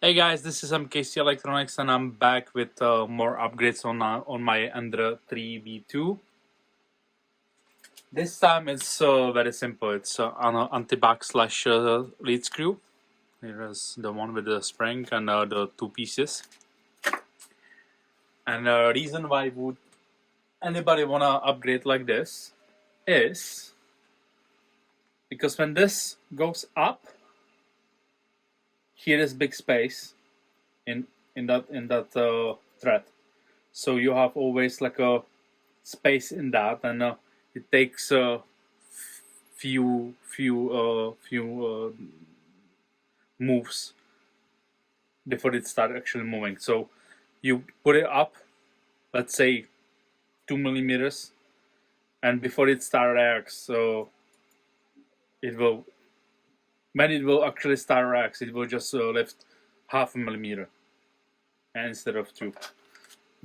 Hey guys, this is MKC Electronics, and I'm back with more upgrades on my Android 3v2. This time it's very simple. It's an anti-back slash lead screw. Here is the one with the spring and the two pieces. And the reason why would anybody wanna upgrade like this is because when this goes up, here is big space in that thread. So you have always like a space in that, and it takes a few moves before it starts actually moving. So you put it up, let's say 2 millimeters, and before it starts reacts, so it will when it will actually start reacts, it will just lift 0.5 millimeter instead of 2,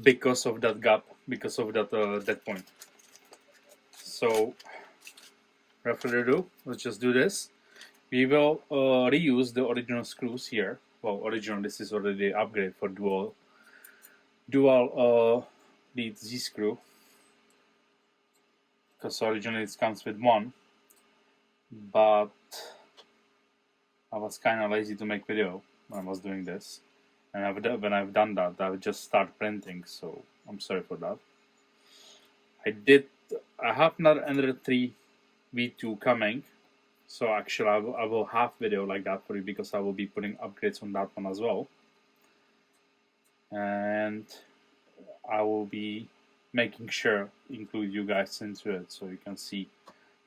because of that gap, because of that dead point. So without further ado, let's just do this. We will reuse the original screws here. Well, original, this is already upgrade for dual lead Z screw, because originally it comes with one, but I was kind of lazy to make video when I was doing this, and when I've done that, I would just start printing, so I'm sorry for that. I have another 3v2 coming, so actually I will have video like that for you, because I will be putting upgrades on that one as well, and I will be making sure include you guys into it so you can see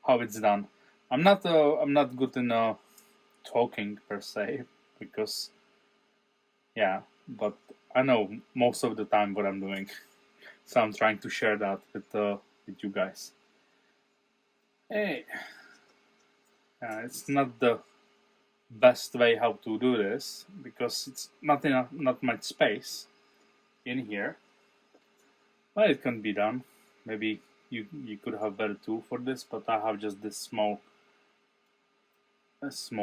how it's done. I'm not good in talking per se, because but I know most of the time what I'm doing, so I'm trying to share that with you guys. Hey, it's not the best way how to do this, because it's not much space in here, but it can be done. Maybe you could have better tool for this, but I have just this small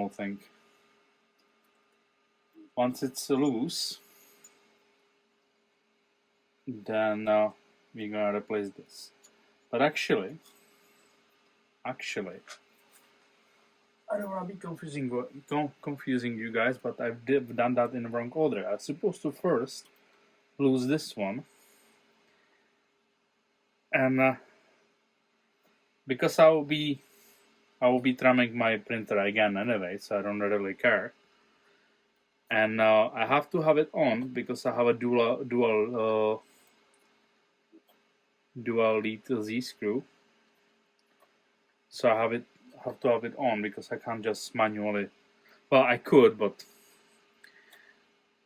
thing. Once it's loose, then we're gonna replace this. But actually, I don't want to be confusing you guys, but I've done that in the wrong order. I was supposed to first lose this one, and because I will be trimming my printer again anyway, so I don't really care. And I have to have it on because I have a dual lead Z screw. So I have to have it on, because I can't just manually. Well, I could, but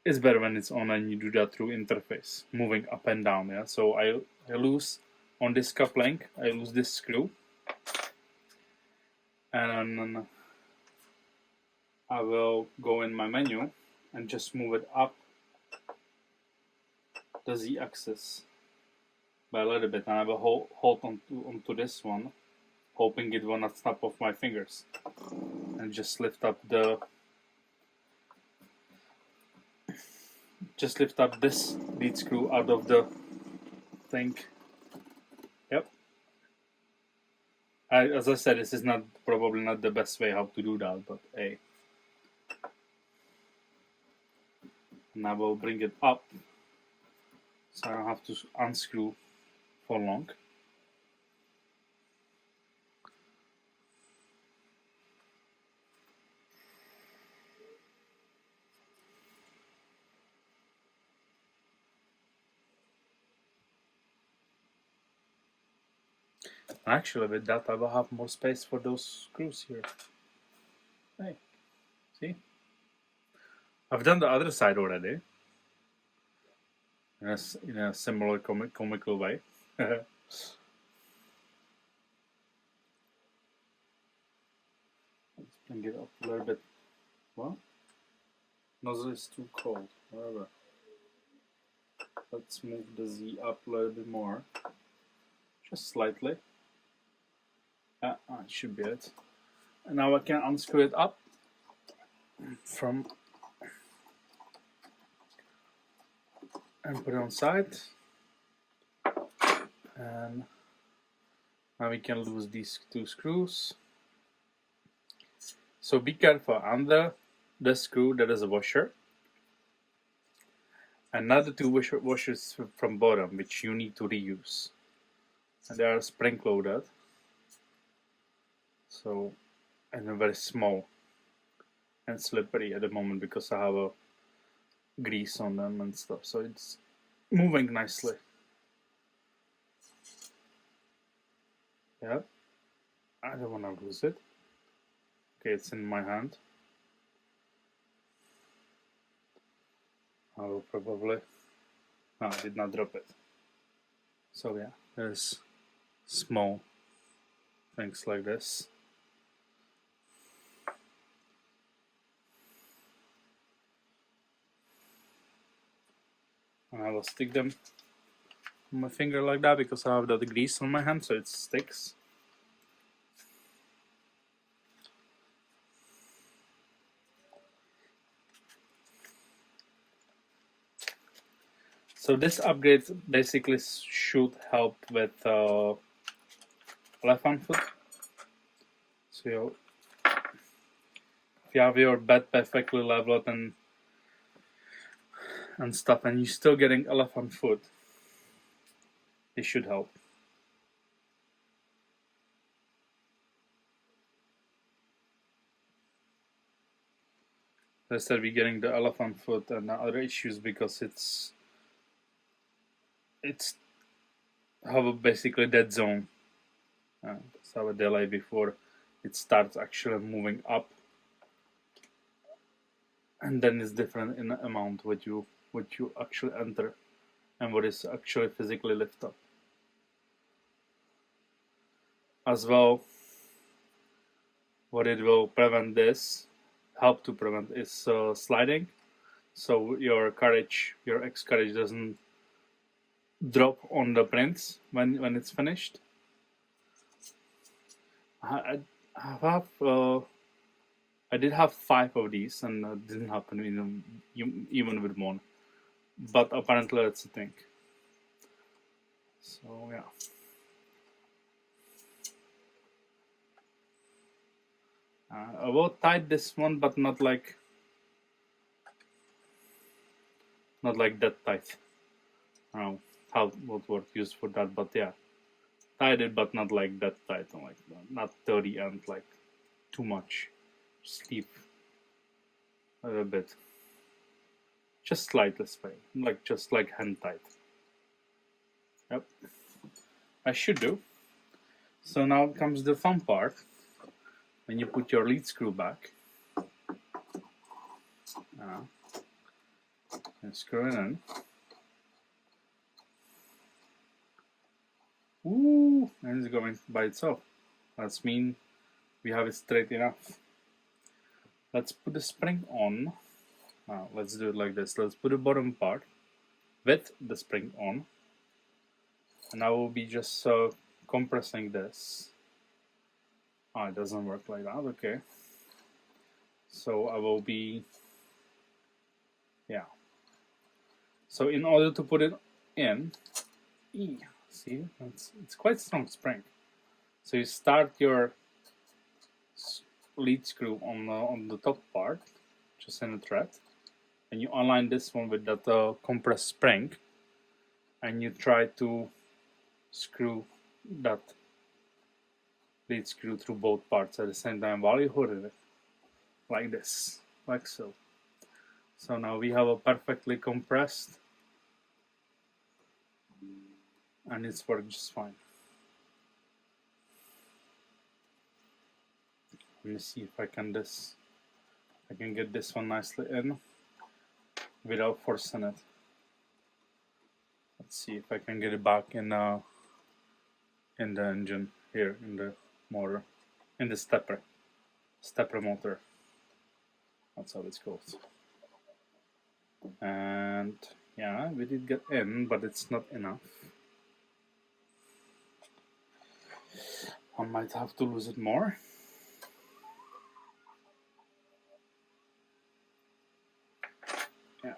it's better when it's on and you do that through interface, moving up and down. Yeah. So I lose on this coupling. I lose this screw, and then I will go in my menu and just move it up the Z axis by a little bit, and I will hold onto this one, hoping it will not snap off my fingers, and just lift up this lead screw out of the thing. Yep. As I said, this is probably not the best way how to do that, but hey. And I will bring it up, so I don't have to unscrew for long. Actually, with that, I will have more space for those screws here. Hey, see? I've done the other side already, in a similar comical way. Let's bring it up a little bit. Well, nozzle is too cold. However, let's move the Z up a little bit more, just slightly. It should be it. And now I can unscrew it up from and put it on side. And now we can lose these 2 screws. So be careful, under the screw there is a washer. Another 2 washers from bottom, which you need to reuse. And they are spring loaded. So, and they're very small and slippery at the moment because I have a grease on them and stuff. So it's moving nicely. Yep. I don't want to lose it. Okay, it's in my hand. I will probably... No, I did not drop it. So yeah, there's small things like this. And I will stick them on my finger like that because I have the grease on my hand, so it sticks. So this upgrade basically should help with left-hand foot. So if you have your bed perfectly leveled and stuff, and you're still getting a left-hand foot, this should help. As I said, we're getting the elephant foot and other issues because it's have a basically dead zone. So a delay before it starts actually moving up, and then it's different in amount what you actually enter and what is actually physically lift up. As well, what it will prevent this, help to prevent, is sliding. So your carriage, your X carriage doesn't drop on the prints when it's finished. I did have 5 of these, and it didn't happen even with 1. But apparently that's a thing. So yeah. I will tie this one, but not like that tight. I don't know how what word used for that, but yeah, tied it, but not like that tight, like not 30 and like too much. Just leave a little bit, just slightly spray, just like hand tight. Yep, I should do. So now comes the fun part. When you put your lead screw back, and screw it in. Ooh, and it's going by itself. That means we have it straight enough. Let's put the spring on. Now let's do it like this. Let's put the bottom part with the spring on, and I will be just compressing this. Oh, it doesn't work like that. Okay. So I will be, yeah. So in order to put it in, see, it's quite strong spring. So you start your lead screw on the top part, just in a thread, and you align this one with that compressed spring, and you try to screw that lead screw through both parts at the same time while you hold it like this, like so. So now we have a perfectly compressed, and it's worked just fine. Let me see if I can get this one nicely in without forcing it. Let's see if I can get it back in the engine here, in the motor, in the stepper motor. That's how it's called. And yeah, we did get in, but it's not enough. I might have to lose it more. Yeah.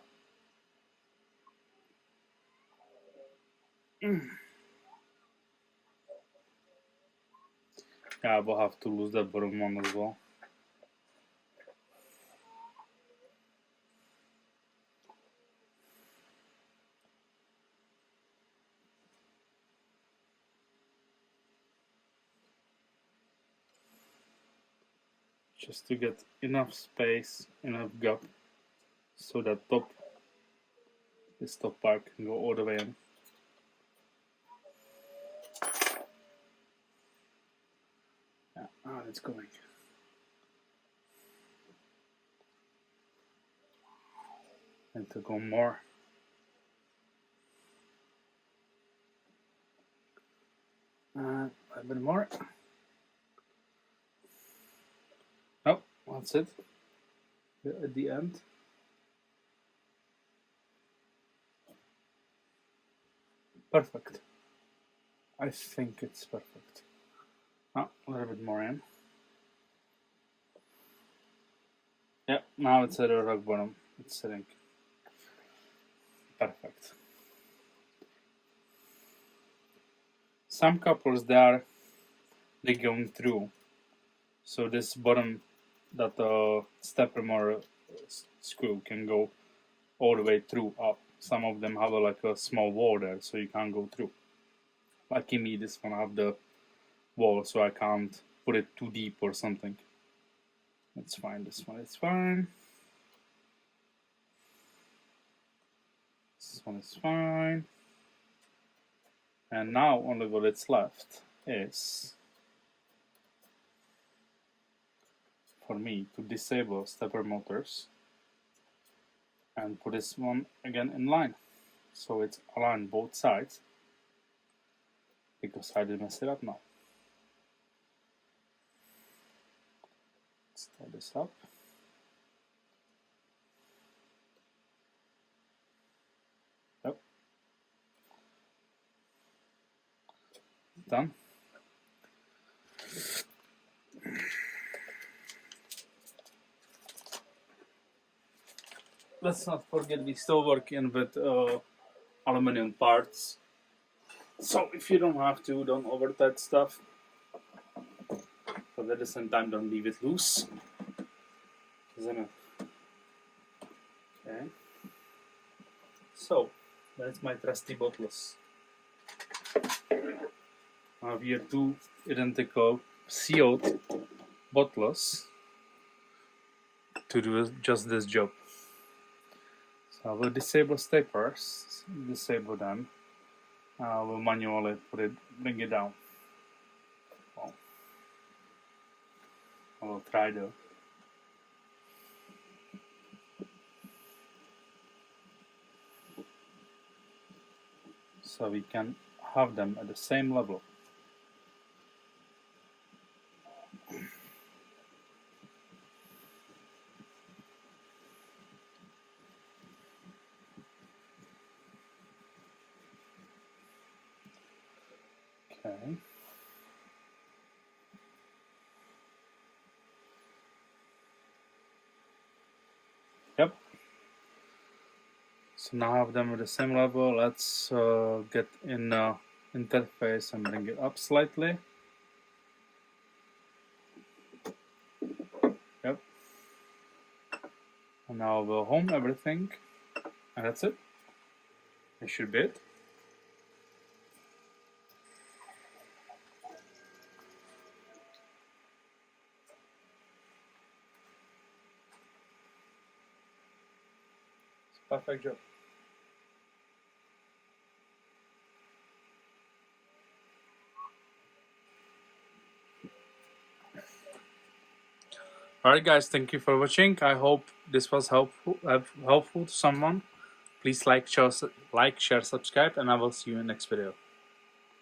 Yeah, we'll have to lose that bottom one as well. Just to get enough space, enough gap, so that this top part can go all the way in. Yeah, now it's going. And to go more. A little bit more. Oh, that's it. At the end. Perfect. I think it's perfect. Oh, a little bit more in. Yeah, now it's at the rock bottom. It's sitting. Perfect. Some couples they're going through. So this bottom, that stepper motor screw can go all the way through up. Some of them have like a small wall there, so you can't go through. Lucky me, this one have the wall, so I can't put it too deep or something. That's fine. This one is fine. This one is fine. And now only what it's left is for me to disable stepper motors and put this one again in line, so it's aligned both sides, because I did mess it up now. Let's tie this up. Yep. Done. Let's not forget we still working with aluminum parts. So if you don't have to, don't over tight stuff. But at the same time, don't leave it loose. Isn't it? Okay. So that's my trusty bottles. I have here two identical sealed bottles to do just this job. So I will disable steppers, disable them. I will manually bring it down. Well, I will try to. So we can have them at the same level. Okay. Yep. So now I have them at the same level. Let's get in interface and bring it up slightly. Yep. And now we'll home everything. And that's it. It should be it. Perfect job. Alright guys, thank you for watching. I hope this was helpful to someone. Please like, share, subscribe, and I will see you in the next video.